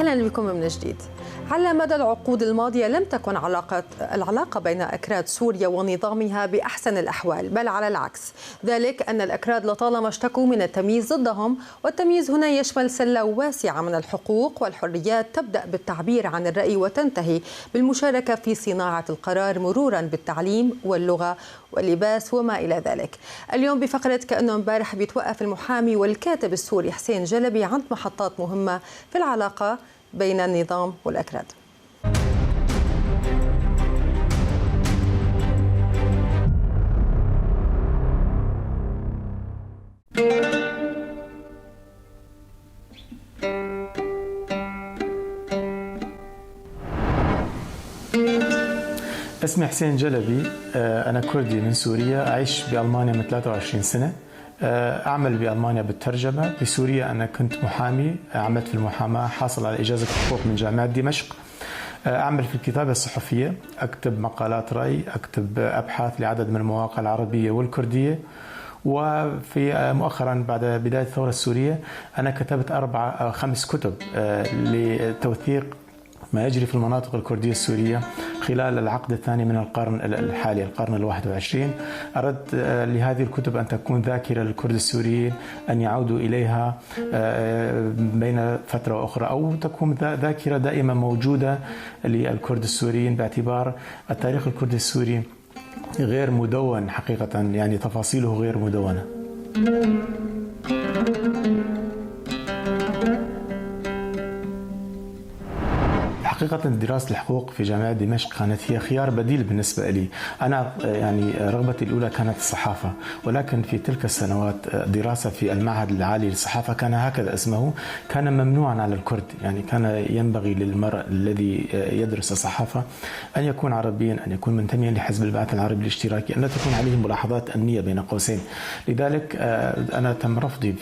أهلا بكم من جديد. على مدى العقود الماضية لم تكن العلاقة بين أكراد سوريا ونظامها بأحسن الأحوال، بل على العكس، ذلك أن الأكراد لطالما اشتكوا من التمييز ضدهم، والتمييز هنا يشمل سلة واسعة من الحقوق والحريات تبدأ بالتعبير عن الرأي وتنتهي بالمشاركة في صناعة القرار، مرورا بالتعليم واللغة واللباس وما إلى ذلك. اليوم بفقرة كأنه امبارح بيتوقف المحامي والكاتب السوري حسين جلبي عند محطات مهمة في العلاقة بين النظام والأكراد. اسمي حسين جلبي، أنا كردي من سوريا، أعيش بألمانيا من 23 سنة. أعمل بألمانيا بالترجمة. بسوريا أنا كنت محامي، عملت في المحاماة، حاصل على إجازة حقوق من جامعة دمشق. أعمل في الكتابة الصحفية، أكتب مقالات رأي، أكتب أبحاث لعدد من المواقع العربية والكردية. وفي مؤخرا بعد بداية الثورة السورية أنا كتبت 5 كتب لتوثيق ما يجري في المناطق الكردية السورية خلال العقد الثاني من القرن الحالي، القرن ال21. أردت لهذه الكتب أن تكون ذاكرة للكرد السوريين، أن يعودوا إليها بين فترة وأخرى، أو تكون ذاكرة دائما موجودة للكرد السوريين، باعتبار التاريخ الكردي السوري غير مدون حقيقة، يعني تفاصيله غير مدونة. حقيقة دراسة الحقوق في جامعة دمشق كانت هي خيار بديل بالنسبة لي. أنا يعني رغبتي الأولى كانت الصحافة، ولكن في تلك السنوات دراسة في المعهد العالي للصحافة، كان هكذا اسمه، كان ممنوعا على الكرد. يعني كان ينبغي للمرء الذي يدرس الصحافة أن يكون عربيا، أن يكون منتميا لحزب البعث العربي الاشتراكي، أن لا تكون عليه ملاحظات أمنية بين قوسين. لذلك أنا تم رفضي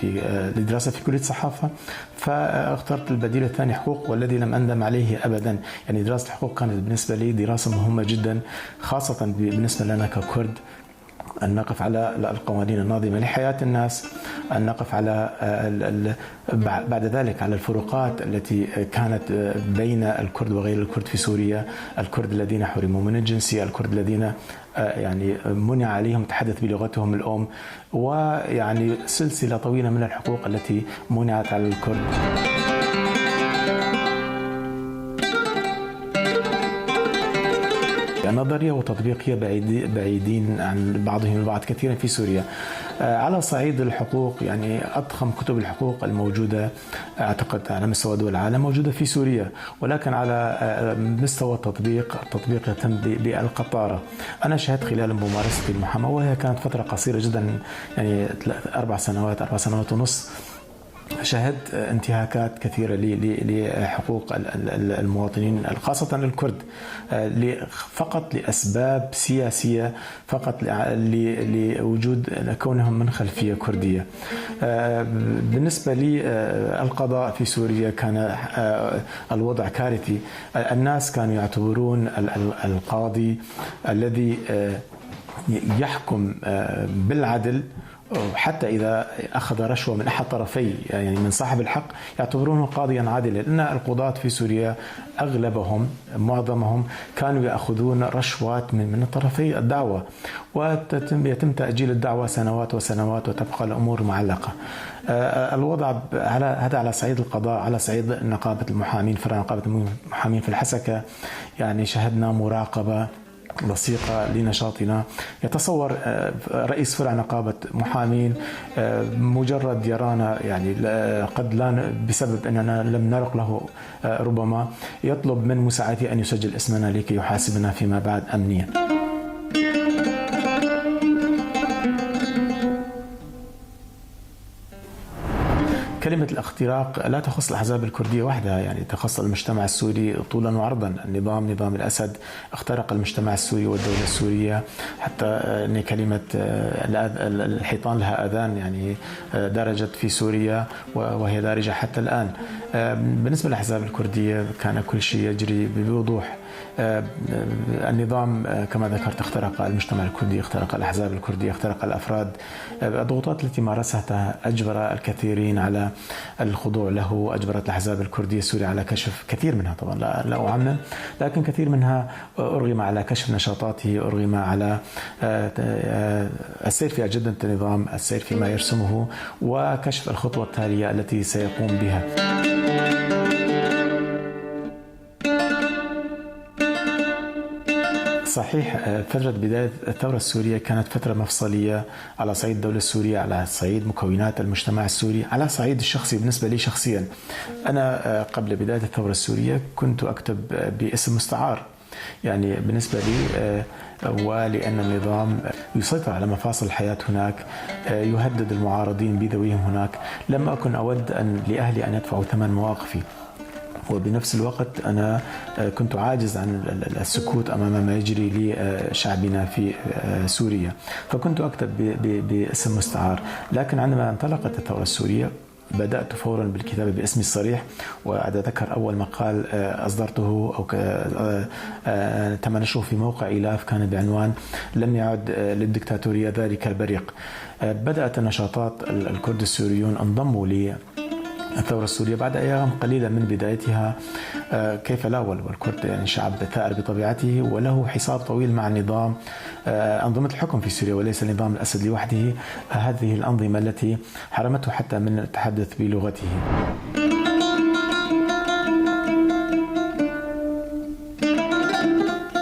للدراسة في كلية الصحافة، فاخترت البديل الثاني حقوق، والذي لم أندم عليه أبدا. يعني دراسة الحقوق كانت بالنسبة لي دراسة مهمة جدا، خاصة بالنسبة لنا ككرد، أن نقف على القوانين الناظمة لحياة الناس، أن نقف على بعد ذلك على الفروقات التي كانت بين الكرد وغير الكرد في سوريا، الكرد الذين حرموا من الجنسية، الكرد الذين يعني منع عليهم التحدث بلغتهم الأم، ويعني سلسلة طويلة من الحقوق التي منعت على الكرد. نظرية وتطبيقية بعيدين عن بعضهم البعض كثيرا في سوريا. على صعيد الحقوق، يعني أضخم كتب الحقوق الموجودة أعتقد على مستوى دول العالم موجودة في سوريا، ولكن على مستوى التطبيق يتم بالقطارة. أنا شهدت خلال ممارستي المحاماة، وهي كانت فترة قصيرة جدا، يعني 4 سنوات ونص، شهدت انتهاكات كثيرة لحقوق المواطنين خاصة الكرد، فقط لأسباب سياسية، فقط لوجود كونهم من خلفية كردية. بالنسبة لي القضاء في سوريا كان الوضع كارثي. الناس كانوا يعتبرون القاضي الذي يحكم بالعدل، حتى إذا أخذ رشوة من أحد طرفي، يعني من صاحب الحق، يعتبرونه قاضيا عادلا، لأن القضاة في سوريا أغلبهم معظمهم كانوا يأخذون رشوات من طرفي الدعوة، ويتم تأجيل الدعوة سنوات وسنوات، وتبقى الأمور معلقة. الوضع هذا على صعيد القضاء. على صعيد نقابة المحامين، فرع نقابة المحامين في الحسكة، يعني شهدنا مراقبة لصيقة لنشاطنا. يتصور رئيس فرع نقابة محامين مجرد يرانا، يعني قد لا بسبب أننا لم نرق له، ربما يطلب من مساعدته أن يسجل اسمنا لكي يحاسبنا فيما بعد أمنيا. كلمة الاختراق لا تخص الأحزاب الكردية وحدها، يعني تخص المجتمع السوري طولا وعرضا. نظام الأسد اخترق المجتمع السوري والدولة السورية، حتى أن كلمة الحيطان لها أذان يعني درجت في سوريا وهي دارجة حتى الآن. بالنسبة للأحزاب الكردية كان كل شيء يجري بوضوح. النظام كما ذكرت اخترق المجتمع الكردي، اخترق الأحزاب الكردية، اخترق الأفراد. الضغوطات التي مارسها أجبر الكثيرين على الخضوع له، أجبرت الأحزاب الكردية السورية على كشف كثير منها، طبعا لا أعمم، لكن كثير منها أرغم على كشف نشاطاته، أرغم على السير في أجندة النظام، السير فيما يرسمه، وكشف الخطوة التالية التي سيقوم بها. صحيح، فترة بداية الثورة السورية كانت فترة مفصلية على صعيد الدولة السورية، على صعيد مكونات المجتمع السوري، على صعيد الشخصي. بالنسبة لي شخصيا، أنا قبل بداية الثورة السورية كنت أكتب باسم مستعار، يعني بالنسبة لي ولأن النظام يسيطر على مفاصل الحياة هناك، يهدد المعارضين بذويهم هناك، لم أكن أود لأهلي أن يدفعوا ثمن مواقفي، وبنفس الوقت أنا كنت عاجز عن السكوت أمام ما يجري لشعبنا في سوريا، فكنت أكتب باسم مستعار. لكن عندما انطلقت الثورة السورية بدأت فورا بالكتابة باسمي الصريح، وأتذكر أول مقال أصدرته أو تم نشره في موقع إيلاف كان بعنوان لن يعد للدكتاتورية ذلك البريق. بدأت النشاطات الكرد السوريون انضموا الثورة السورية بعد أيام قليلة من بدايتها. كيف لا، والكرد يعني شعب ثائر بطبيعته وله حساب طويل مع النظام، أنظمة الحكم في سوريا وليس نظام الأسد لوحده، هذه الأنظمة التي حرمته حتى من التحدث بلغته.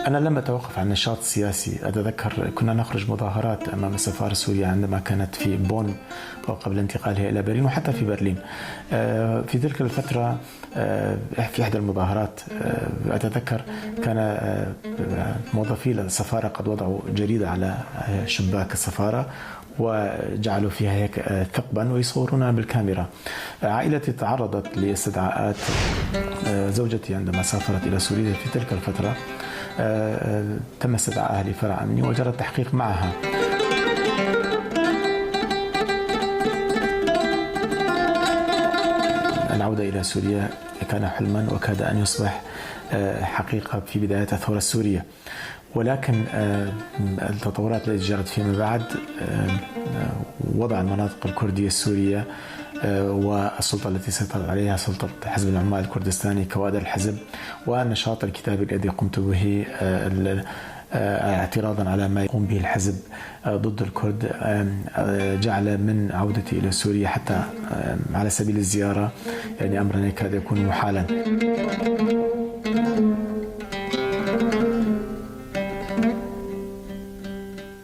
أنا لم أتوقف عن نشاط سياسي. أتذكر كنا نخرج مظاهرات أمام السفارة السورية عندما كانت في بون وقبل انتقالها إلى برلين، وحتى في برلين. في تلك الفترة في إحدى المظاهرات أتذكر كان موظفي السفارة قد وضعوا جريدة على شباك السفارة وجعلوا فيها هيك ثقبا ويصورونها بالكاميرا. عائلتي تعرضت لاستدعاءات. زوجتي عندما سافرت إلى سوريا في تلك الفترة تم استدعائها لفرع أمني وجرى التحقيق معها. العودة إلى سوريا كان حلما وكاد أن يصبح حقيقة في بداية الثورة السورية، ولكن التطورات التي جرت فيما بعد وضع المناطق الكردية السورية والسلطة التي سيطرت عليها سلطة حزب العمال الكردستاني كوادر الحزب، والنشاط الكتابي الذي قمت به اعتراضا على ما يقوم به الحزب ضد الكرد جعل من عودتي إلى سوريا حتى على سبيل الزيارة يعني أمرا يكاد يكون محالا.